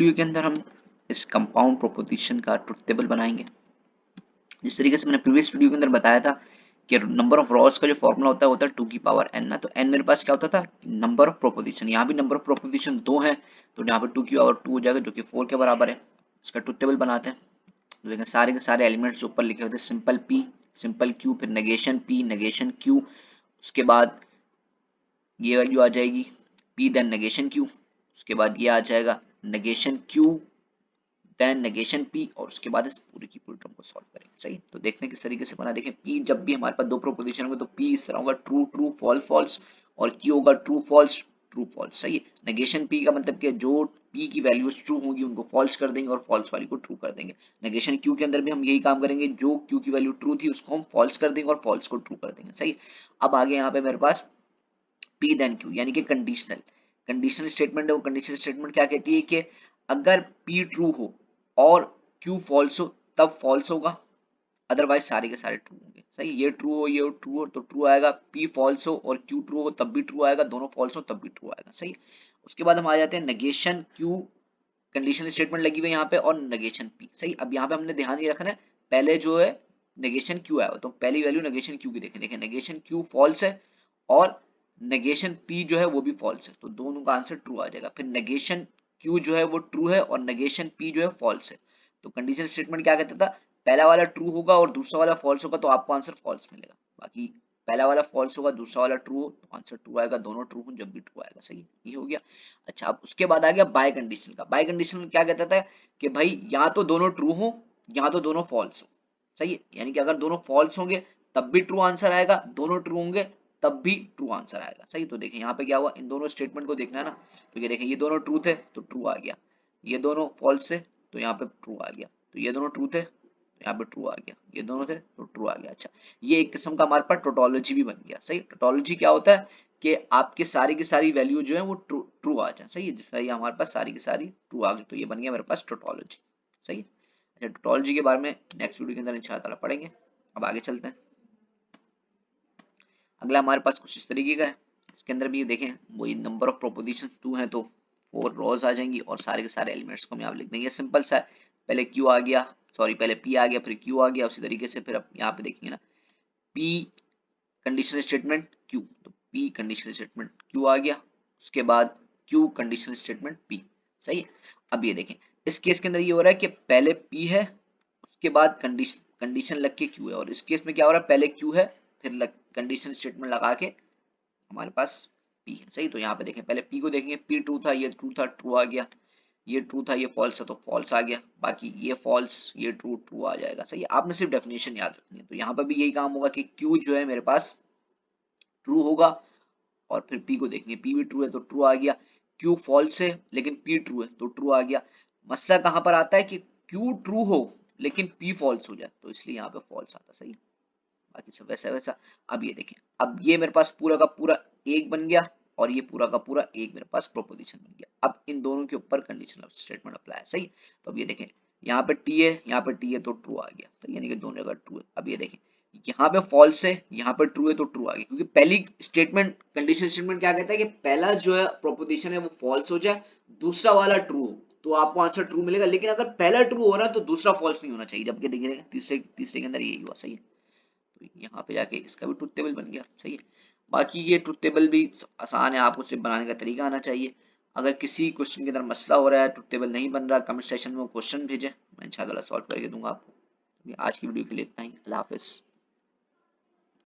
Video के अंदर हम इस कंपाउंड प्रोपोजिशन का ट्रुथ टेबल बनाएंगे। जिस तरीके से मैंने प्रीवियस वीडियो के अंदर बताया था कि नंबर ऑफ रॉस का जो फॉर्मूला होता है 2 की पावर n ना। तो n मेरे पास क्या होता था, नंबर ऑफ प्रोपोजिशन। यहाँ भी नंबर ऑफ प्रोपोजिशन 2 है तो यहाँ पे 2 की पावर 2 हो जाएगा जो कि 4 के बराबर है। इसका ट्रुथ टेबल बनाते हैं। तो देखें सारे के सारे एलिमेंट्स ऊपर लिखे होते हैं, सिंपल p, सिंपल q, फिर नेगेशन p, नेगेशन q, उसके बाद ये वैल्यू आ जाएगी p देन नेगेशन q, उसके बाद ये आ जाएगा negation q then negation p, और उसके बाद इस पूरी की पूरी टर्म को सॉल्व करेंगे। सही, तो देखते हैं किस तरीके से बना। देखें p जब भी हमारे पास दो प्रोपोजिशन होंगे तो p इस तरह होगा ट्रू ट्रू फॉल्स फॉल्स, और q होगा ट्रू फॉल्स ट्रू फॉल्स। सही है, नेगेशन p का मतलब कि जो p की वैल्यूज ट्रू होंगी उनको फॉल्स कर देंगे और फॉल्स वाली को ट्रू कर देंगे। नेगेशन q के अंदर भी हम यही काम करेंगे, जो q की वैल्यू ट्रू थी उसको हम फॉल्स कर देंगे और फॉल्स को ट्रू कर देंगे। सही, अब आगे यहाँ पे मेरे पास p देन q यानी कि कंडीशनल कंडीशनल स्टेटमेंट है। वो कंडीशनल स्टेटमेंट क्या कहती है कि अगर p ट्रू हो और q फॉल्स हो तब फॉल्स होगा, अदरवाइज सारे के सारे ट्रू होंगे। सही, ये ट्रू हो ये ट्रू हो तो ट्रू आएगा, p फॉल्स हो और q ट्रू हो तब भी ट्रू आएगा, दोनों फॉल्स हो तब भी ट्रू आएगा। सही, उसके बाद हम आ जाते हैं नेगेशन q, कंडीशनल स्टेटमेंट लगी हुई है यहाँ पे, और नेगेशन p। सही, अब यहाँ पे हमने ध्यान ये रखना है पहले जो है नेगेशन q आया तो पहली वैल्यू नेगेशन q की देखें। देखें नेगेशन q फॉल्स है और नेगेशन p जो है वो भी फॉल्स है, तो दोनों का आंसर ट्रू आ जाएगा। फिर नेगेशन q जो है वो ट्रू है और नेगेशन p जो है फॉल्स है, तो कंडीशनल स्टेटमेंट क्या कहता था, पहला वाला ट्रू होगा और दूसरा वाला फॉल्स होगा तो आपको आंसर फॉल्स मिलेगा। बाकी पहला वाला फॉल्स होगा दूसरा वाला ट्रू हो तो आंसर ट्रू आएगा, दोनों ट्रू हो जब भी ट्रू आएगा। सही, ये हो गया। अच्छा, अब उसके बाद आ गया बाय कंडीशनल का। बाय कंडीशनल क्या कहता था कि भाई या तो दोनों ट्रू हो या तो दोनों फॉल्स हो। सही है, यानी कि अगर दोनों फॉल्स होंगे तब भी ट्रू आंसर आएगा, दोनों ट्रू होंगे तब भी ट्रू आंसर आएगा। सही, तो देखें यहाँ पे क्या हुआ, इन दोनों स्टेटमेंट को देखना है ना। तो ये देखें ये दोनों ट्रू थे तो ट्रू आ गया, ये दोनों फॉल्स थे तो यहाँ पे ट्रू आ गया, तो ये दोनों ट्रू थे तो यहाँ पे ट्रू आ गया, ये दोनों थे तो ट्रू आ गया। अच्छा, ये एक किस्म का हमारे पास टोटोलॉजी भी बन गया। सही, टोटोलॉजी क्या होता है कि आपके सारी की सारी वैल्यू जो है वो ट्रू ट्रू आ जाए। सही है, जिस तरह ये हमारे पास सारी की सारी ट्रू आ गई तो ये बन गया मेरे पास टोटोलॉजी। सही है, अच्छा टोटोलॉजी के बारे में नेक्स्ट वीडियो के अंदर इंशाल्लाह पढ़ेंगे। अब आगे चलते हैं। अगला हमारे पास कुछ इस तरीके का है, इसके अंदर भी देखें वही नंबर ऑफ प्रोपोजिशन 2 है तो 4 रोज आ जाएंगी और सारे के सारे एलिमेंट्स को हम यहाँ लिख देंगे। सिंपल सा है, पहले q आ गया, सॉरी पहले p आ गया फिर q आ गया, उसी तरीके से फिर अब यहाँ पे देखेंगे ना p कंडीशनल स्टेटमेंट q, तो p कंडीशनल स्टेटमेंट q आ गया, उसके बाद q कंडीशनल स्टेटमेंट p। सही है, अब ये देखें इस केस के अंदर ये हो रहा है कि पहले p है उसके बाद कंडीशन लग के q है, और इस केस में क्या हो रहा है पहले q है फिर कंडीशनल स्टेटमेंट लगा के हमारे पास p है। सही, तो यहाँ पे देखें पहले p को देखेंगे, p ट्रू था ये ट्रू था ट्रू आ गया, ये ट्रू था ये फॉल्स है तो फॉल्स आ गया, बाकी ये फॉल्स ये ट्रू ट्रू आ जाएगा। सही है, आपने सिर्फ डेफिनेशन याद रखनी है। तो यहाँ पर भी यही काम होगा कि q जो है मेरे पास ट्रू होगा और फिर p को देखेंगे, p भी ट्रू है तो ट्रू आ गया, q फॉल्स है लेकिन p ट्रू है तो ट्रू आ गया। मसला कहाँ पर आता है कि q ट्रू हो लेकिन p फॉल्स हो जाए तो इसलिए यहाँ पे फॉल्स आता। सही, बाकी सब वैसा वैसा। अब ये देखें, अब ये मेरे पास पूरा का पूरा एक बन गया और ये पूरा का पूरा एक मेरे पास प्रोपोजिशन बन गया। अब इन दोनों के ऊपर कंडीशनल स्टेटमेंट अप्लाई है। सही, तो अब ये देखें यहाँ पे t है यहाँ पे t है तो ट्रू आ गया, तो यानी कि दोनों जगह ट्रू है। अब ये देखें यहाँ पे फॉल्स है यहाँ पे ट्रू है तो ट्रू आ गया, क्योंकि पहली स्टेटमेंट कंडीशनल स्टेटमेंट क्या कहता है कि पहला जो है प्रोपोजिशन है वो फॉल्स हो जाए दूसरा वाला ट्रू हो तो आपको आंसर ट्रू मिलेगा, लेकिन अगर पहला ट्रू हो रहा है तो दूसरा फॉल्स नहीं होना चाहिए, जबकि देखिए तीसरे तीसरे के अंदर यही हुआ। सही है, तो यहाँ पे जाके इसका भी ट्रुथ टेबल बन गया। सही है, बाकी ये ट्रुथ टेबल भी आसान है, आपको सिर्फ बनाने का तरीका आना चाहिए। अगर किसी क्वेश्चन के अंदर मसला हो रहा है ट्रुथ टेबल नहीं बन रहा, कमेंट सेक्शन में क्वेश्चन भेजें, मैं इंशाल्लाह सॉल्व करके दूंगा आपको। आज की वीडियो के लिए इतना ही, अल्लाह हाफिज।